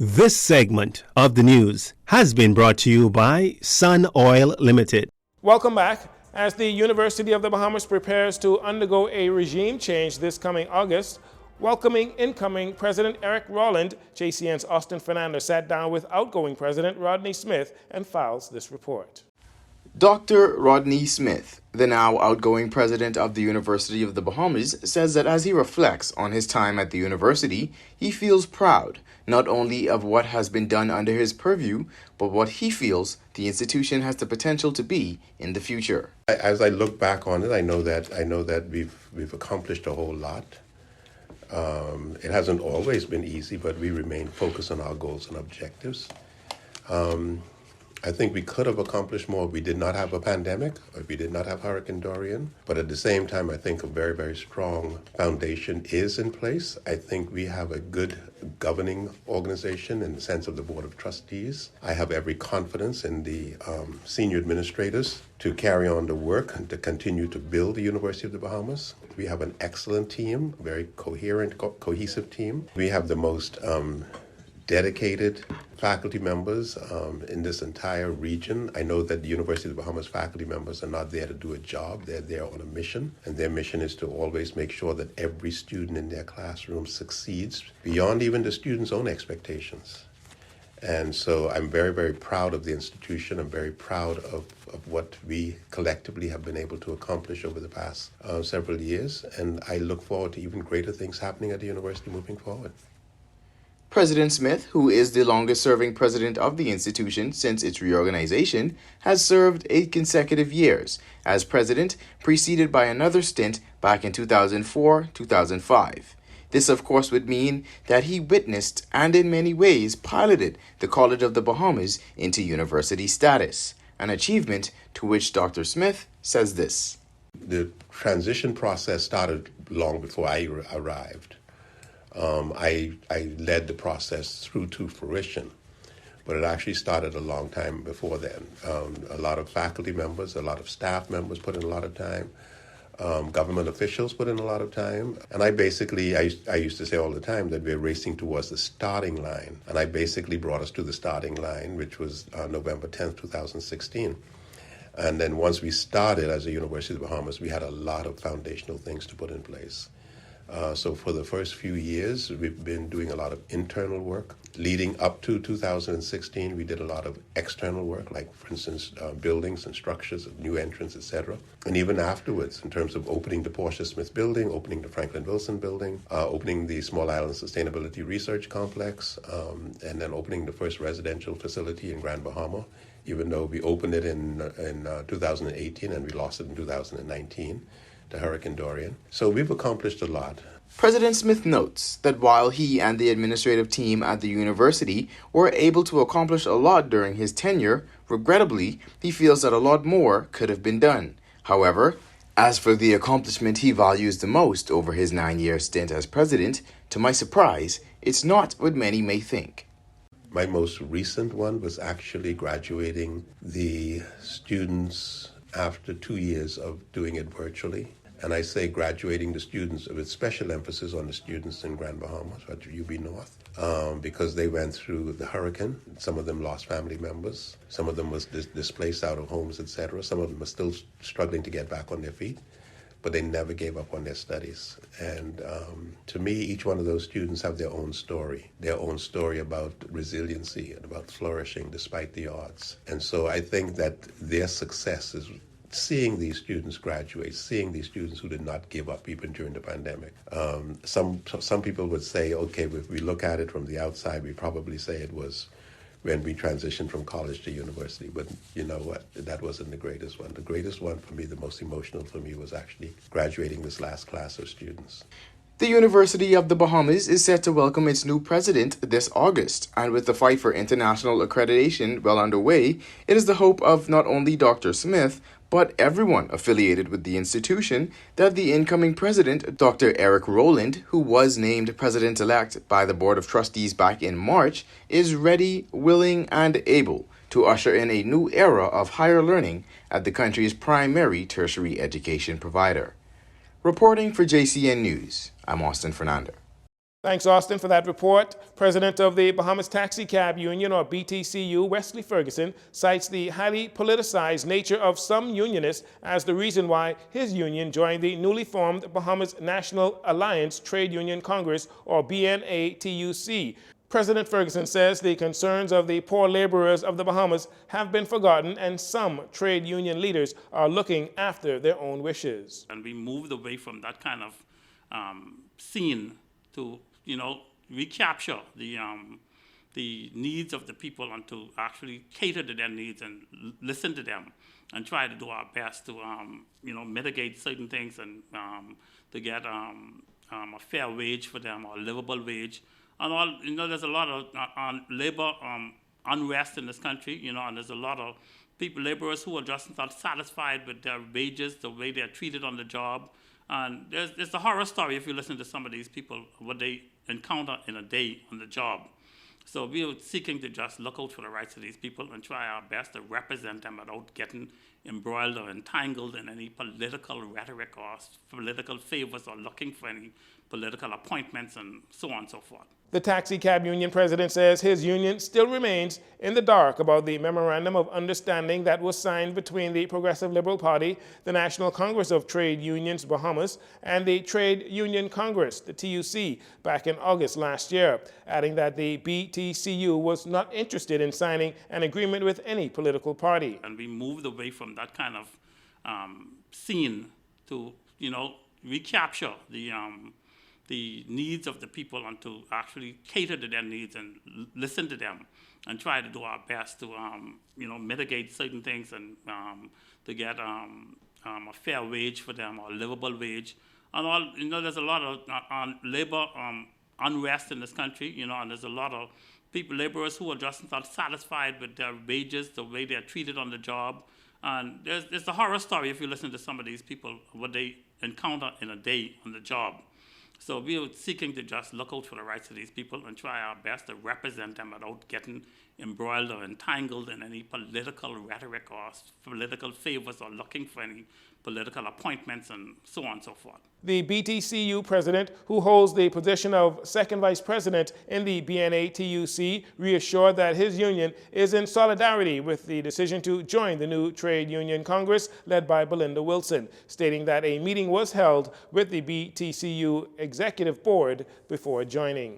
This segment of the news has been brought to you by Sun Oil Limited. Welcome back. As the University of the Bahamas prepares to undergo a regime change this coming August, welcoming incoming President Eric Rowland, JCN's Austin Fernandez sat down with outgoing President Rodney Smith and files this report. Dr. Rodney Smith, the now outgoing president of the University of the Bahamas, says that as he reflects on his time at the university, he feels proud not only of what has been done under his purview, but what he feels the institution has the potential to be in the future. As I look back on it, I know that we've accomplished a whole lot. It hasn't always been easy, but we remain focused on our goals and objectives. I think we could have accomplished more if we did not have a pandemic, or if we did not have Hurricane Dorian. But at the same time, I think a very, very strong foundation is in place. I think we have a good governing organization in the sense of the Board of Trustees. I have every confidence in the senior administrators to carry on the work and to continue to build the University of the Bahamas. We have an excellent team, a very coherent, cohesive team. We have the most dedicated faculty members in this entire region. I know that the University of the Bahamas faculty members are not there to do a job. They're there on a mission, and their mission is to always make sure that every student in their classroom succeeds beyond even the student's own expectations. And so I'm very, very proud of the institution. I'm very proud of what we collectively have been able to accomplish over the past several years, and I look forward to even greater things happening at the university moving forward. President Smith, who is the longest-serving president of the institution since its reorganization, has served 8 consecutive years as president, preceded by another stint back in 2004-2005. This, of course, would mean that he witnessed and in many ways piloted the College of the Bahamas into university status, an achievement to which Dr. Smith says this. The transition process started long before I arrived. I led the process through to fruition, but it actually started a long time before then. A lot of faculty members, a lot of staff members put in a lot of time. Government officials put in a lot of time. And I used to say all the time that we're racing towards the starting line. And I basically brought us to the starting line, which was November 10th, 2016. And then once we started as a University of the Bahamas, we had a lot of foundational things to put in place. So for the first few years, we've been doing a lot of internal work. Leading up to 2016, we did a lot of external work, like, for instance, buildings and structures, new entrance, etc. And even afterwards, in terms of opening the Portia Smith Building, opening the Franklin Wilson Building, opening the Small Island Sustainability Research Complex, and then opening the first residential facility in Grand Bahama, even though we opened it in 2018 and we lost it in 2019. To Hurricane Dorian. So we've accomplished a lot. President Smith notes that while he and the administrative team at the university were able to accomplish a lot during his tenure, regrettably, he feels that a lot more could have been done. However, as for the accomplishment he values the most over his 9-year stint as president, to my surprise, it's not what many may think. My most recent one was actually graduating the students after 2 years of doing it virtually. And I say graduating the students with special emphasis on the students in Grand Bahamas at UB North, because they went through the hurricane. Some of them lost family members. Some of them was displaced out of homes, etc. Some of them are still struggling to get back on their feet, but they never gave up on their studies. And to me, each one of those students have their own story about resiliency and about flourishing despite the odds. And so I think that their success is seeing these students graduate, seeing these students who did not give up even during the pandemic. Some people would say, okay, if we look at it from the outside, we probably say it was when we transitioned from college to university. But you know what? That wasn't the greatest one. The greatest one for me, the most emotional for me, was actually graduating this last class of students. The University of the Bahamas is set to welcome its new president this August, and with the fight for international accreditation well underway, it is the hope of not only Dr. Smith, but everyone affiliated with the institution that the incoming president, Dr. Eric Rowland, who was named president-elect by the Board of Trustees back in March, is ready, willing, and able to usher in a new era of higher learning at the country's primary tertiary education provider. Reporting for Jcn News, I'm Austin Fernandez. Thanks, Austin, for that report. President of the Bahamas Taxi Cab Union, or BTCU, Wesley Ferguson, cites the highly politicized nature of some unionists as the reason why his union joined the newly formed Bahamas National Alliance Trade Union Congress, or BNATUC. President Ferguson says the concerns of the poor laborers of the Bahamas have been forgotten, and some trade union leaders are looking after their own wishes. And we moved away from that kind of scene to recapture the needs of the people and to actually cater to their needs and listen to them and try to do our best to mitigate certain things and to get a fair wage for them, or a livable wage. And all, there's a lot of labor unrest in this country, and there's a lot of laborers who are just not satisfied with their wages, the way they're treated on the job. And there's a horror story if you listen to some of these people, what they encounter in a day on the job. So we are seeking to just look out for the rights of these people and try our best to represent them without getting embroiled or entangled in any political rhetoric or political favors or looking for any political appointments and so on and so forth. The Taxi Cab Union president says his union still remains in the dark about the memorandum of understanding that was signed between the Progressive Liberal Party, the National Congress of Trade Unions Bahamas, and the Trade Union Congress, the TUC, back in August last year, adding that the BTCU was not interested in signing an agreement with any political party. And we moved away from that kind of scene to, recapture the needs of the people and to actually cater to their needs and listen to them and try to do our best to mitigate certain things and to get a fair wage for them, or a livable wage. And all, there's a lot of labor unrest in this country, and there's a lot of laborers who are just not satisfied with their wages, the way they're treated on the job. And there's a horror story if you listen to some of these people, what they encounter in a day on the job. So we are seeking to just look out for the rights of these people and try our best to represent them without getting embroiled or entangled in any political rhetoric or political favors or looking for any political appointments and so on and so forth. The BTCU president, who holds the position of second vice president in the BNATUC, reassured that his union is in solidarity with the decision to join the new Trade Union Congress led by Belinda Wilson, stating that a meeting was held with the BTCU executive board before joining.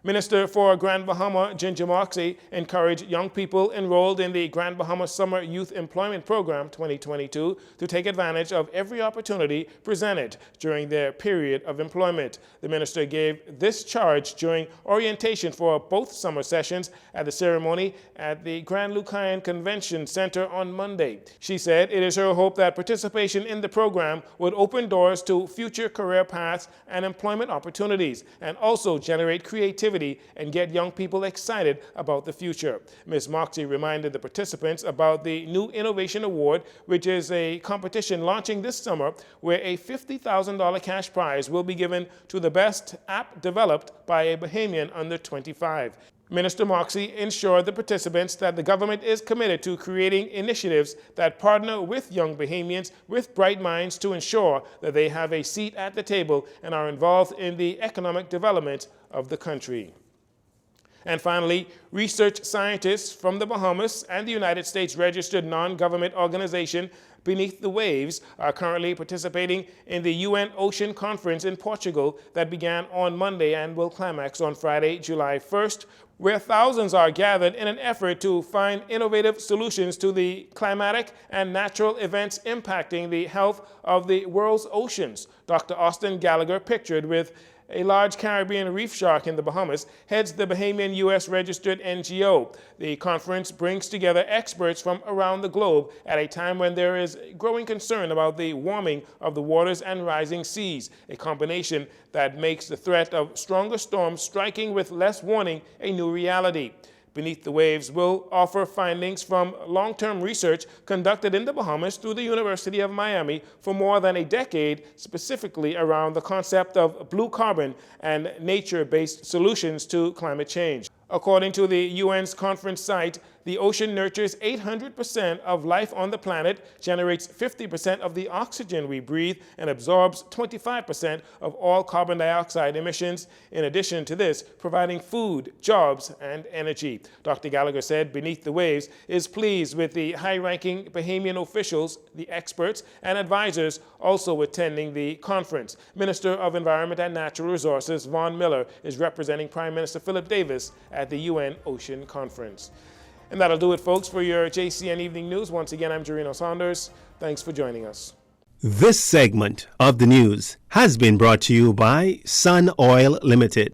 Minister for Grand Bahama, Ginger Moxey, encouraged young people enrolled in the Grand Bahama Summer Youth Employment Program 2022 to take advantage of every opportunity presented during their period of employment. The minister gave this charge during orientation for both summer sessions at the ceremony at the Grand Lucayan Convention Center on Monday. She said it is her hope that participation in the program would open doors to future career paths and employment opportunities, and also generate creativity and get young people excited about the future. Ms. Moxey reminded the participants about the new Innovation Award, which is a competition launching this summer where a $50,000 cash prize will be given to the best app developed by a Bahamian under 25. Minister Moxey ensured the participants that the government is committed to creating initiatives that partner with young Bahamians with bright minds to ensure that they have a seat at the table and are involved in the economic development of the country. And finally, research scientists from the Bahamas and the United States registered non-government organization Beneath the Waves are currently participating in the UN Ocean Conference in Portugal that began on Monday and will climax on Friday, July 1st, where thousands are gathered in an effort to find innovative solutions to the climatic and natural events impacting the health of the world's oceans. Dr. Austin Gallagher, pictured with a large Caribbean reef shark in the Bahamas, heads the Bahamian U.S. registered NGO. The conference brings together experts from around the globe at a time when there is growing concern about the warming of the waters and rising seas, a combination that makes the threat of stronger storms striking with less warning a new reality. Beneath the Waves will offer findings from long-term research conducted in the Bahamas through the University of Miami for more than a decade, specifically around the concept of blue carbon and nature-based solutions to climate change. According to the UN's conference site, The ocean nurtures 800% of life on the planet, generates 50% of the oxygen we breathe, and absorbs 25% of all carbon dioxide emissions, in addition to this, providing food, jobs, and energy. Dr. Gallagher said Beneath the Waves is pleased with the high-ranking Bahamian officials, the experts, and advisors also attending the conference. Minister of Environment and Natural Resources Vaughn Miller is representing Prime Minister Philip Davis at the UN Ocean Conference. And that'll do it, folks, for your JCN Evening News. Once again, I'm Jarino Saunders. Thanks for joining us. This segment of the news has been brought to you by Sun Oil Limited.